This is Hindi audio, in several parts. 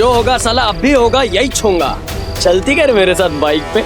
जो होगा साला अब भी होगा, यही छूंगा। चलती कर मेरे साथ बाइक पे।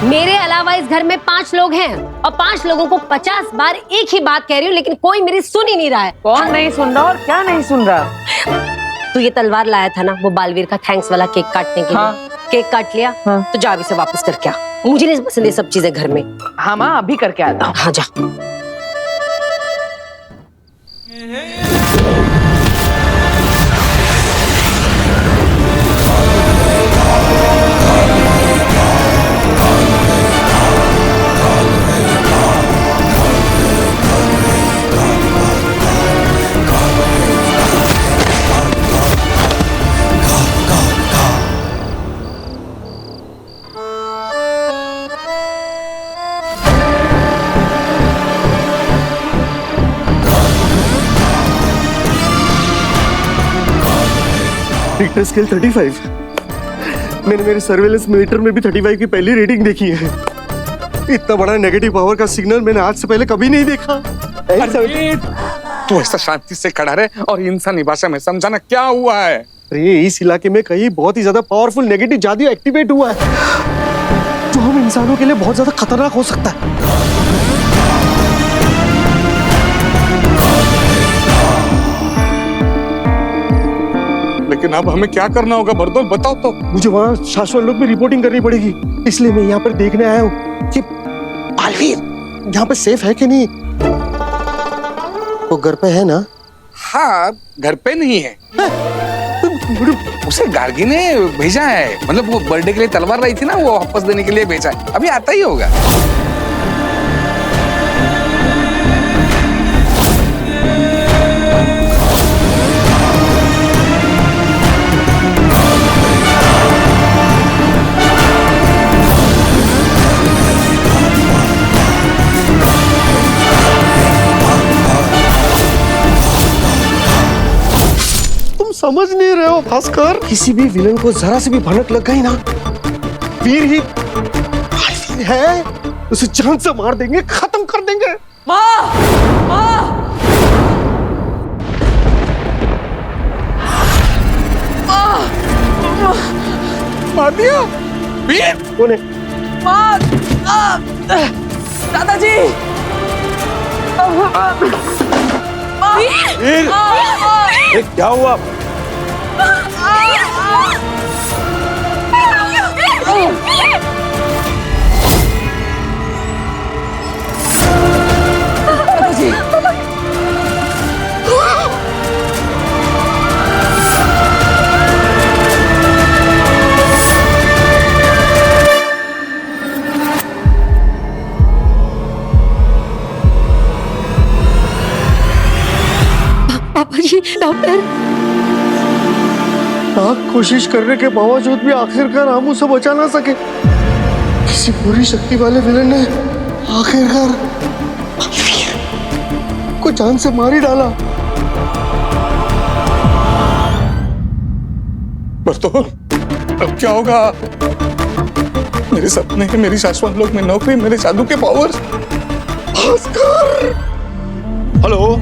मेरे अलावा इस घर में 5 लोग हैं और 5 लोगों को 50 बार एक ही बात कह रही हूँ, लेकिन कोई मेरी सुन ही नहीं रहा है। कौन नहीं सुन रहा और क्या नहीं सुन रहा? तू ये तलवार लाया था ना, वो बालवीर का थैंक्स वाला केक काटने के हाँ। लिए। केक काट लिया? हाँ। तो जा अभी से वापस करके आ। मुझे नहीं पसंद ये सब चीजें घर में। हाँ माँ, अभी करके आता हूँ। हाँ जा। Richter scale 35। मैंने मेरे सर्वेलेंस मीटर में भी 35 की पहली रीडिंग देखी है। इतना बड़ा नेगेटिव पावर का सिग्नल मैंने आज से पहले कभी नहीं देखा। तू ऐसा शांति से खड़ा रहे और इंसानी भाषा में समझाना क्या हुआ है। अरे इस इलाके में कहीं बहुत ही ज्यादा पावरफुल नेगेटिव जादू एक्टिवेट हुआ है, जो हम इंसानों के लिए बहुत ज्यादा खतरनाक हो सकता है। लेकिन अब हमें क्या करना होगा बरदौल, बताओ तो। मुझे वहाँ शाश्वत लोग में रिपोर्टिंग करनी पड़ेगी, इसलिए मैं यहाँ पर देखने आया हूँ कि बालवीर यहाँ पे सेफ है कि नहीं। वो घर पे है ना? हाँ, घर पे नहीं है। उसे गार्गी ने भेजा है, मतलब वो बर्थडे के लिए तलवार लाई थी ना, वो वापस देने के लिए भेजा है। अभी आता ही होगा। समझ नहीं रहे हो भास्कर, किसी भी विलन को जरा से भी भनक लग गई ना, वीर ही बालवीर है, उसे जान से मार देंगे, खत्म कर देंगे। माँ, माँ, मार दिया वीर। कौन है? माँ, दादाजी। वीर, क्या हुआ? पापा जी, डॉक्टर। लाख कोशिश करने के बावजूद भी आखिरकार हम उसे बचा ना सके। किसी पूरी शक्ति वाले विलन ने आखिरकार बालवीर को जान से मार ही डाला। बरदौल, अब क्या होगा? मेरे सपने, मेरी शाश्वत लोक में नौकरी, मेरे जादू के powers. Bhaskar! Hello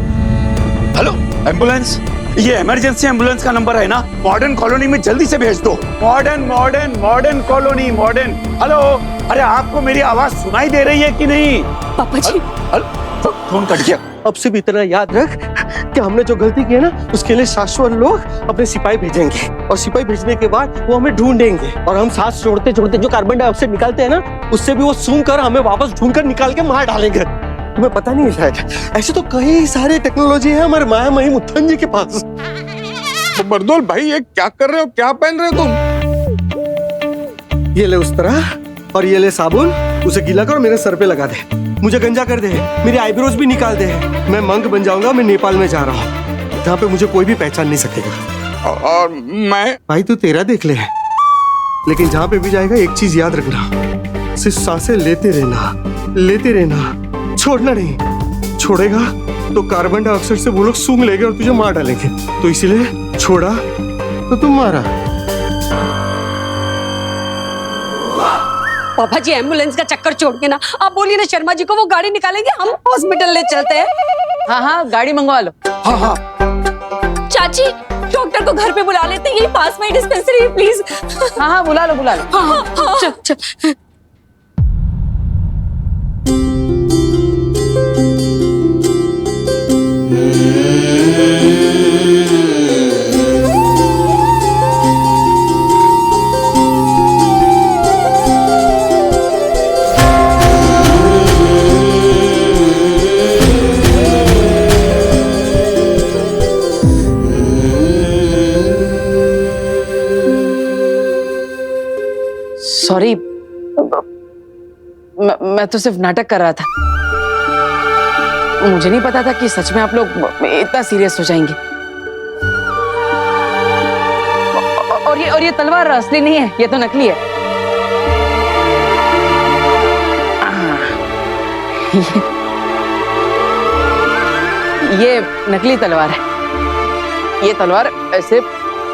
hello, ambulance, ये इमरजेंसी एम्बुलेंस का नंबर है ना? मॉडर्न कॉलोनी में जल्दी से भेज दो। Modern colony, modern. हेलो, अरे आपको मेरी आवाज सुनाई दे रही है कि नहीं? पापा जी, फोन कट गया। अब से भी इतना याद रख कि हमने जो गलती की है ना, उसके लिए शाश्वत लोग अपने सिपाही भेजेंगे, और सिपाही भेजने के बाद वो हमें ढूंढेंगे, और हम सांस छोड़ते छोड़ते जो कार्बन डाइऑक्साइड निकालते हैं ना, उससे भी वो सूंघ कर हमें वापस ढूंढ कर निकाल के मार डालेंगे। तुम्हें पता नहीं है शायद, ऐसे तो कई सारे टेक्नोलॉजी है हमारे माया मही मुत्थन जी के पास। तो बरदौल भाई, ये क्या कर रहे हो? क्या पहन रहे हो तुम? ये ले उस तरह और ये ले साबुन, उसे गीला कर और मेरे सर पे लगा दे। मुझे गंजा कर दे, मेरी आईब्रोज भी निकाल दे। मैं मंक बन जाऊंगा। मैं नेपाल में जा रहा हूँ, जहाँ पे मुझे कोई भी पहचान नहीं सकेगा। और मैं भाई तू तेरा देख ले, लेकिन जहाँ पे भी जाएगा एक चीज याद रखना, सिर्फ सांसें लेते रहना, छोड़ना नहीं। छोड़ेगा तो कार्बन डाइऑक्साइड से वो लोग सूंघ लेंगे और तुझे मार डालेंगे। तो इसीलिए छोड़ा तो तुम मारा। पापा जी एम्बुलेंस का चक्कर छोड़ के ना आप बोलिए ना शर्मा जी को, वो गाड़ी निकालेंगे, हम हॉस्पिटल ले चलते हैं। हाँ हाँ गाड़ी मंगवा लो। हाँ हाँ चाची डॉक्टर को घर पे बुला लेते हैं, यही पास में डिस्पेंसरी है, प्लीज। हाँ हाँ बुला लो बुला लो। हाँ, चल चल। सॉरी, मैं तो सिर्फ नाटक कर रहा था। मुझे नहीं पता था कि सच में आप लोग इतना सीरियस हो जाएंगे। और ये तलवार असली नहीं है, ये तो नकली है। ये नकली तलवार है। ये तलवार ऐसे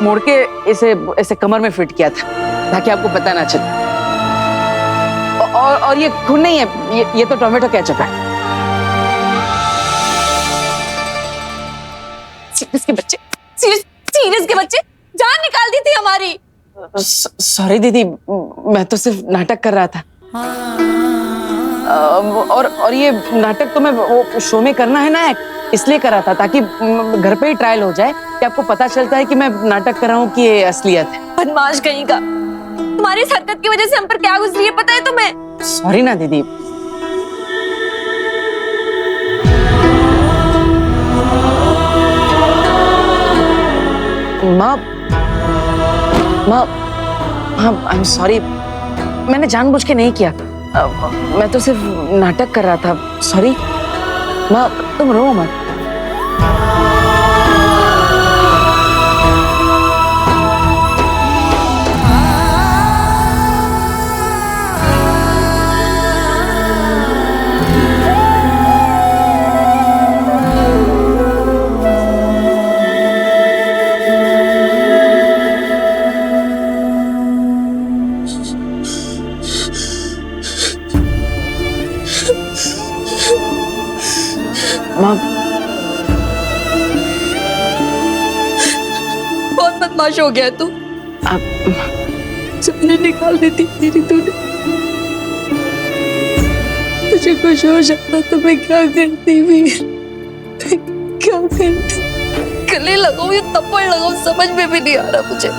मोड़ के इसे कमर में फिट किया था ताकि आपको पता ना चले। और ये खून नहीं है, ये तो टोमेटो केचप है। सीरियस के बच्चे, सीरियस के बच्चे, जान निकाल दी थी हमारी। सॉरी दीदी, मैं तो सिर्फ नाटक कर रहा था। और ये नाटक तो मैं वो शो में करना है ना, इसलिए कर रहा था ताकि घर पे ही ट्रायल हो जाए कि आपको पता चलता है कि मैं नाटक कर रहा हूँ कि ये असलियत है। बदमाश कहीं का, तुम्हारी इस हरकत की वजह से हम पर क्या गुजरी है पता है तुम्हें? सॉरी ना दीदी। माँ आई एम सॉरी, मैंने जानबूझ के नहीं किया। मैं तो सिर्फ नाटक कर रहा था। सॉरी माँ, तुम रो मत। बहुत बदमाश हो गया तू। सपने निकाल देती तेरी तूने। तुझे कुछ हो जाता तो मैं क्या करती वीर, क्या करती? गले लगाऊं या थप्पड़ लगाऊं समझ में भी नहीं आ रहा मुझे।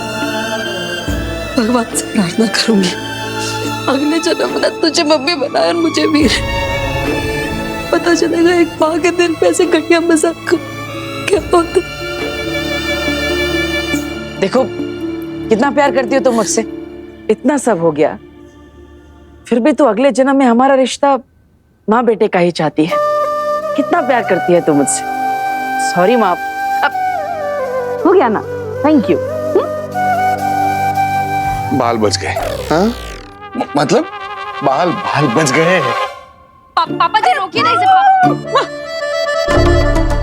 भगवान से प्रार्थना करूंगी अगले जन्म में तुझे मम्मी बनाए और मुझे वीर। पता चलेगा एक माँ के दिल पे ऐसे घटिया मजाक क्या होता। देखो कितना प्यार करती हो तुम मुझसे, इतना सब हो गया, फिर भी तू अगले जन्म में हमारा रिश्ता माँ बेटे का ही चाहती है। कितना प्यार करती है तू मुझसे। सॉरी माँ, अब हो गया ना, थैंक यू। बाल बच गए। हाँ मतलब बाल बच गए। पापा जी रोकिए ना इसे।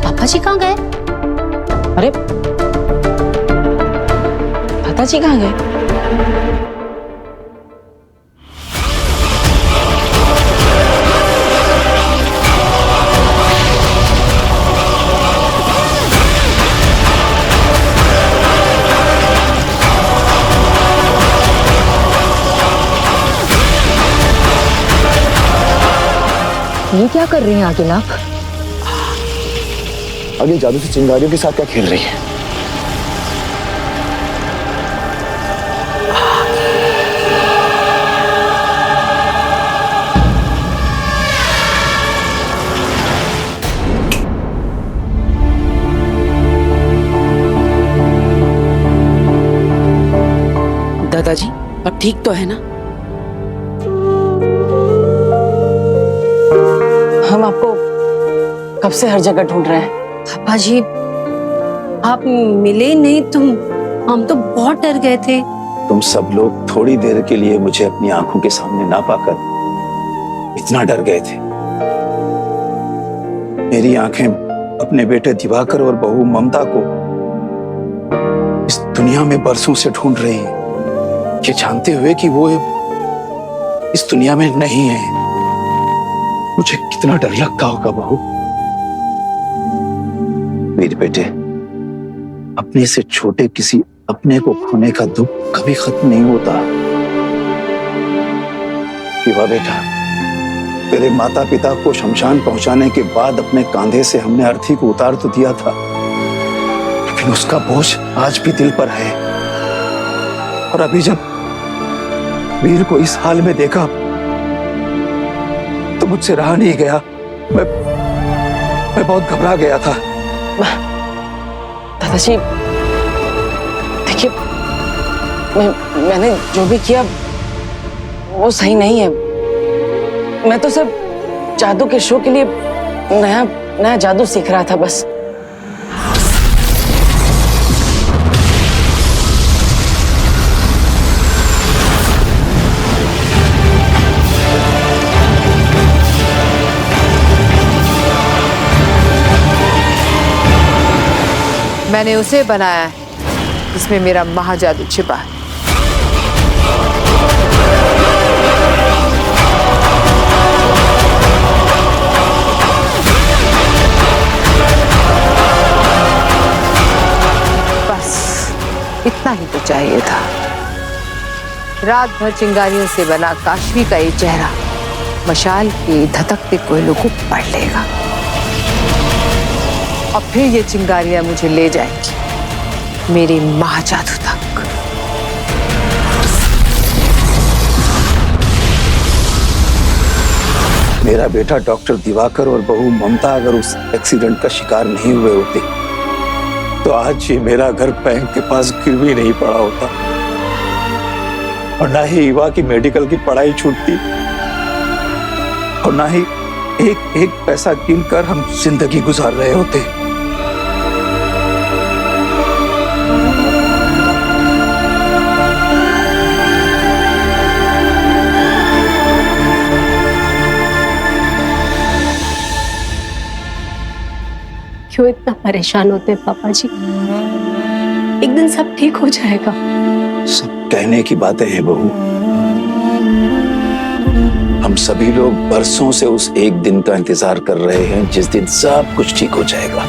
पापा जी कहाँ गए? अरे पिताजी कहाँ गए? ये क्या कर रही हैं आगे आप? आगे जादू से चिंगारियों के साथ क्या खेल रही है? दादाजी अब ठीक तो है ना? हम आपको कब से हर जगह ढूंढ रहे हैं। पापा जी, आप मिले ही नहीं, हम तो बहुत डर गए थे। तुम सब लोग थोड़ी देर के लिए मुझे अपनी आंखों के सामने ना पाकर इतना डर गए थे। मेरी आंखें अपने बेटे दिवाकर और बहू ममता को इस दुनिया में बरसों से ढूंढ रही हैं, ये जानते हुए कि वो इस दुनिया में नहीं है। मुझे कितना डर लगता होगा बहू। मेरे बेटे, अपने से छोटे किसी अपने को खोने का दुख कभी खत्म नहीं होता। विवा बेटा, तेरे माता पिता को शमशान पहुंचाने के बाद अपने कांधे से हमने अर्थी को उतार तो दिया था, लेकिन उसका बोझ आज भी दिल पर है। और अभी जब वीर को इस हाल में देखा तो मुझसे रहा नहीं गया। मैं बहुत घबरा गया था। दादाजी देखिए, मैंने जो भी किया वो सही नहीं है। मैं तो सिर्फ जादू के शो के लिए नया जादू सीख रहा था बस। मैंने उसे बनाया है जिसमें मेरा महाजादू छिपा है। बस इतना ही तो चाहिए था। रात भर चिंगारियों से बना काशवी का ये चेहरा मशाल के धधकते कोयलों को पढ़ लेगा और फिर ये चिंगारियां मुझे ले जाएंगी मेरे महाजादू तक। मेरा बेटा डॉक्टर दिवाकर और बहू ममता अगर उस एक्सीडेंट का शिकार नहीं हुए होते तो आज ये मेरा घर बैंक के पास गिर भी नहीं पड़ा होता और ना ही युवा की मेडिकल की पढ़ाई छूटती और ना ही एक एक पैसा गिनकर हम जिंदगी गुजार रहे होते। क्यों इतना परेशान होते हैं पापा जी? एक दिन सब ठीक हो जाएगा। सब कहने की बातें हैं बहू। हम सभी लोग बरसों से उस एक दिन का इंतजार कर रहे हैं जिस दिन सब कुछ ठीक हो जाएगा।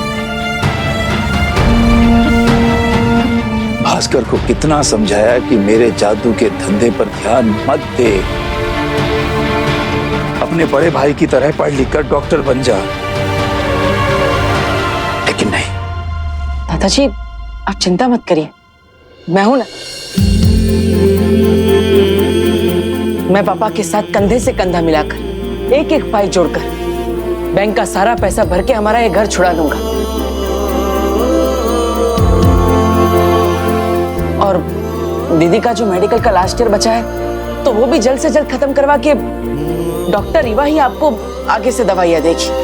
भास्कर को कितना समझाया कि मेरे जादू के धंधे पर ध्यान मत दे, अपने बड़े भाई की तरह पढ़ लिख कर डॉक्टर बन जा, लेकिन नहीं। दादाजी आप चिंता मत करिए, मैं हूं ना। मैं पापा के साथ कंधे से कंधा मिलाकर एक एक पाई जोड़कर बैंक का सारा पैसा भर के हमारा ये घर छुड़ा दूंगा। और दीदी का जो मेडिकल का लास्ट ईयर बचा है तो वो भी जल्द से जल्द खत्म करवा के डॉक्टर रीवा ही आपको आगे से दवाइयां देगी।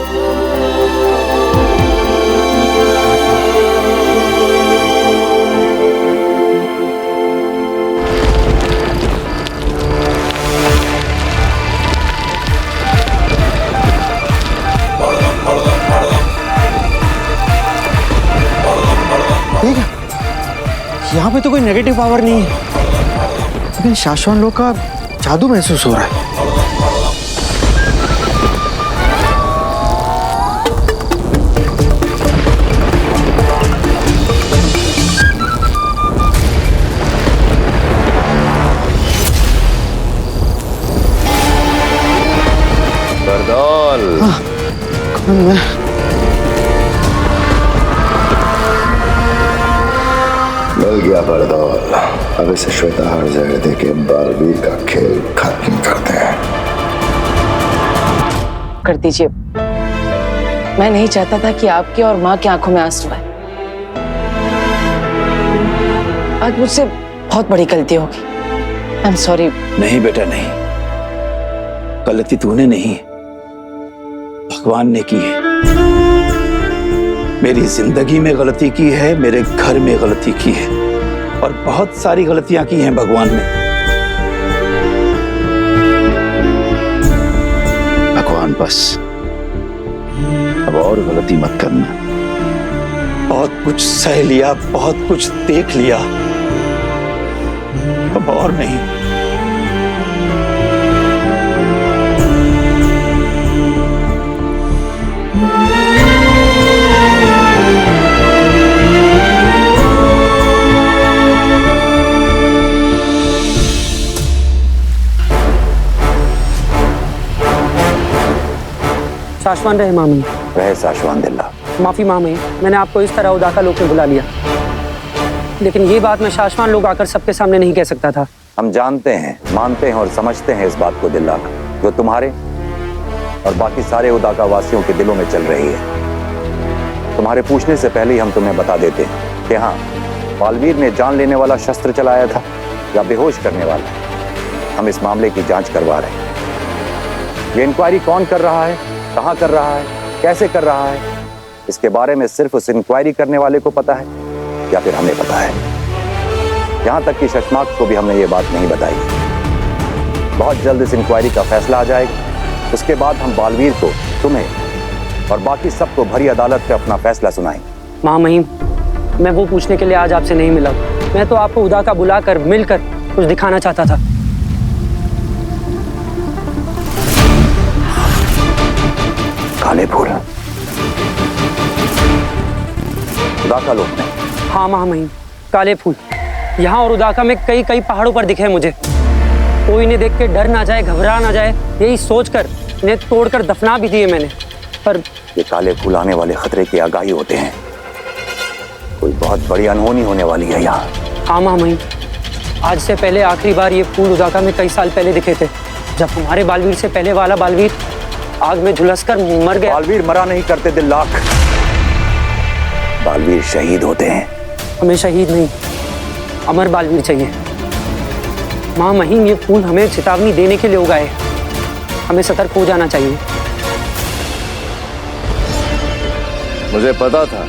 यहाँ पे तो कोई नेगेटिव पावर नहीं है, लेकिन शाश्वत लोग का जादू महसूस हो रहा है। बरदौल। कौन मैं? मिल गया बरदौल। अब इसे श्वेता हर जगह देके बालवीर का खेल खत्म करते हैं। कर दीजिए, मैं नहीं चाहता था कि आपके और माँ की आंखों में आंसू आए। आज मुझसे बहुत बड़ी गलती होगी। I am sorry. नहीं बेटा नहीं, गलती तूने नहीं, भगवान ने की है। मेरी जिंदगी में गलती की है, मेरे घर में गलती की है, और बहुत सारी गलतियां की हैं भगवान ने। भगवान बस अब और गलती मत करना। बहुत कुछ सह लिया, बहुत कुछ देख लिया, अब और नहीं। शाश्वान रहे मामी। रहे साशवान दिल्ला। माफी मामी, मैंने आपको इस तरह उदाका लोग में बुला लिया, लेकिन ये बात मैं शाश्वान लोग आकर सबके सामने नहीं कह सकता था। हम जानते हैं, मानते हैं और समझते हैं इस बात को दिल्ला, जो तुम्हारे और बाकी सारे उदाका वासियों के दिलों में चल रही है। तुम्हारे पूछने से पहले ही हम तुम्हें बता देते हैं कि हाँ, बालवीर ने जान लेने वाला शस्त्र चलाया था या बेहोश करने वाला। हम इस मामले की जांच करवा रहे हैं। ये इंक्वायरी कौन कर रहा है, कहाँ कर रहा है, कैसे कर रहा है, इसके बारे में सिर्फ उस इंक्वायरी करने वाले को पता है या फिर हमें पता है। यहां तक कि शशमाक को भी हमने ये बात नहीं बताई। बहुत जल्द इस इंक्वायरी का फैसला आ जाएगा। उसके बाद हम बालवीर को, तुम्हें और बाकी सबको भरी अदालत में अपना फैसला सुनाएंगे। महामहिम, मैं वो पूछने के लिए आज आपसे नहीं मिला। मैं तो आपको उदाका बुलाकर मिलकर कुछ दिखाना चाहता था। काले फूल उदाका लोग में? हाँ महामहिम, काले फूल यहाँ और उदाका में कई कई पहाड़ों पर दिखे मुझे। कोई इन्हें देख के डर ना जाए, घबरा ना जाए, यही सोचकर इन्हें तोड़कर दफना भी दिए मैंने। पर ये काले फूल आने वाले खतरे की आगाही होते हैं। कोई बहुत बड़ी अनहोनी होने वाली है यहाँ। हाँ महामहिम, आज से पहले आखिरी बार ये फूल उदाका में कई साल पहले दिखे थे, जब हमारे बालवीर से पहले वाला बालवीर आग में झुलसकर मर गया। बालवीर मरा नहीं करते दिल्लाक, बालवीर शहीद होते हैं। हमें शहीद नहीं, अमर बालवीर चाहिए। महामहिम, ये फूल हमें चेतावनी देने के लिए उगाए। हमें सतर्क हो जाना चाहिए। मुझे पता था,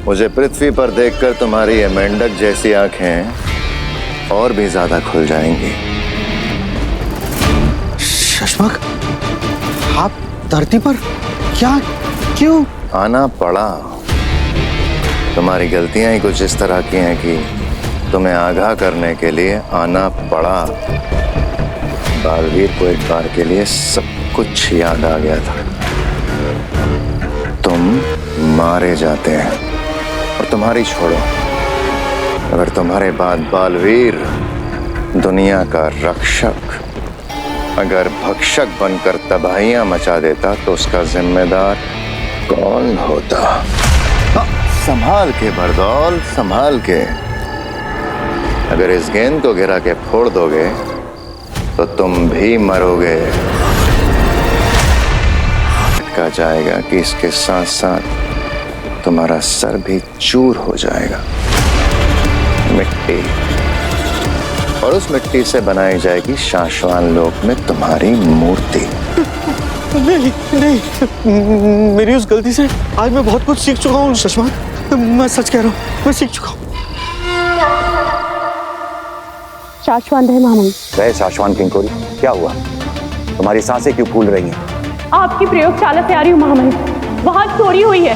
मुझे पृथ्वी पर देखकर तुम्हारी ये मेंढक जैसी आंखें और भी ज्यादा खुल जाएंगी। शशमाक, आप धरती पर क्या, क्यों? आना पड़ा। तुम्हारी गलतियां ही कुछ इस तरह की हैं कि तुम्हें आगाह करने के लिए आना पड़ा। बालवीर को एक बार के लिए सब कुछ याद आ गया था। तुम मारे जाते हैं और तुम्हारी छोड़ो, अगर तुम्हारे बाद बालवीर दुनिया का रक्षक, अगर भक्षक बनकर तबाहियां मचा देता तो उसका जिम्मेदार कौन होता? संभाल के बरदौल, संभाल के। अगर इस गेंद को गिरा के फोड़ दोगे तो तुम भी मरोगे। कहा जाएगा कि इसके साथ साथ तुम्हारा सर भी चूर हो जाएगा। मिट्टी, और उस मिट्टी से बनाई जाएगी शाश्वान लोक में तुम्हारी मूर्ति। नहीं नहीं, मेरी उस गलती से आज मैं बहुत कुछ सीख चुका हूँ शशमाक। मैं सच कह रहा हूँ, मैं सीख चुका हूँ। शाश्वान रहे महामहिम। रहे शाश्वान किंकोरी, क्या हुआ? तुम्हारी सांसें क्यों फूल रही हैं? आपकी प्रयोगशाला से आ रही हूँ महामहिम। वहां चोरी हुई है।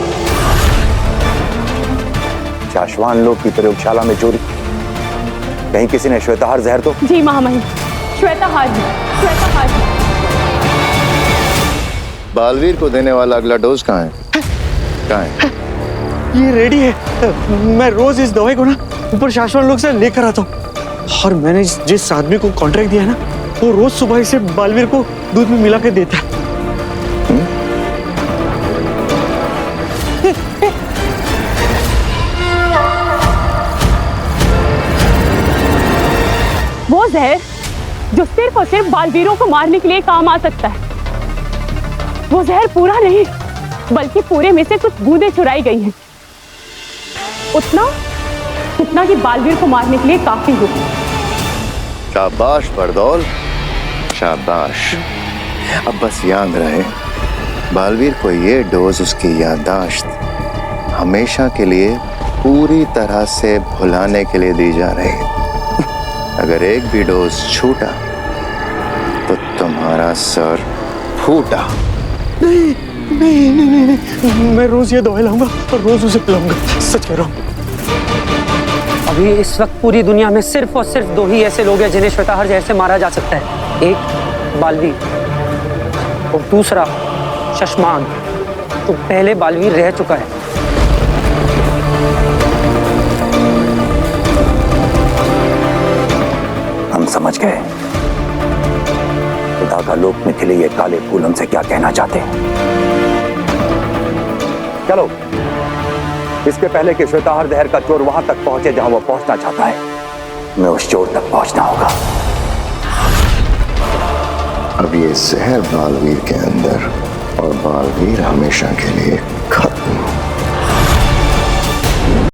शाश्वान लोक की प्रयोगशाला में चोरी? कहीं किसी ने श्वेताहार जहर तो? जी महामहिम, श्वेताहार जी, श्वेताहार जी। बालवीर को देने वाला अगला डोज कहाँ है? कहाँ है? ये रेडी है। मैं रोज इस दवाई को ना ऊपर शाश्वान लोग से लेकर आता हूँ, और मैंने जिस आदमी को कॉन्ट्रैक्ट दिया है ना, वो रोज सुबह इसे बालवीर को दूध में मिला के देता है। वो जहर जो सिर्फ और सिर्फ बालवीरों को मारने के लिए काम आ सकता है, वो जहर पूरा नहीं बल्कि पूरे में से कुछ बूंदें चुराई गई हैं। उतना कि बालवीर को मारने के लिए काफी हो। शाबाश बरदौल, शाबाश। अब बस याद रहे, बालवीर को ये डोज उसकी याददाश्त हमेशा के लिए पूरी तरह से भुलाने के लिए दी जा रही है। अगर एक भी डोज छूटा तो तुम्हारा सर फूटा। नहीं नहीं नहीं नहीं, नहीं। मैं रोज ये दवाई लाऊंगा और रोज उसे पिलाऊंगा, सच कह रहा हूँ। अभी इस वक्त पूरी दुनिया में सिर्फ और सिर्फ 2 ही ऐसे लोग हैं जिन्हें श्वेताहार जहर से मारा जा सकता है। एक बालवीर और दूसरा शशमांग, जो पहले बालवीर रह चुका है। हम समझ गए उदाका लोक में खिले ये काले फूल हमसे क्या कहना चाहते हैं। चलो, इसके पहले कि श्वेताहार जहर का चोर वहां तक पहुंचे जहां वो पहुंचना चाहता है, मैं उस चोर तक पहुंचना होगा। अब ये जहर बालवीर के अंदर और बालवीर हमेशा के लिए खत्म।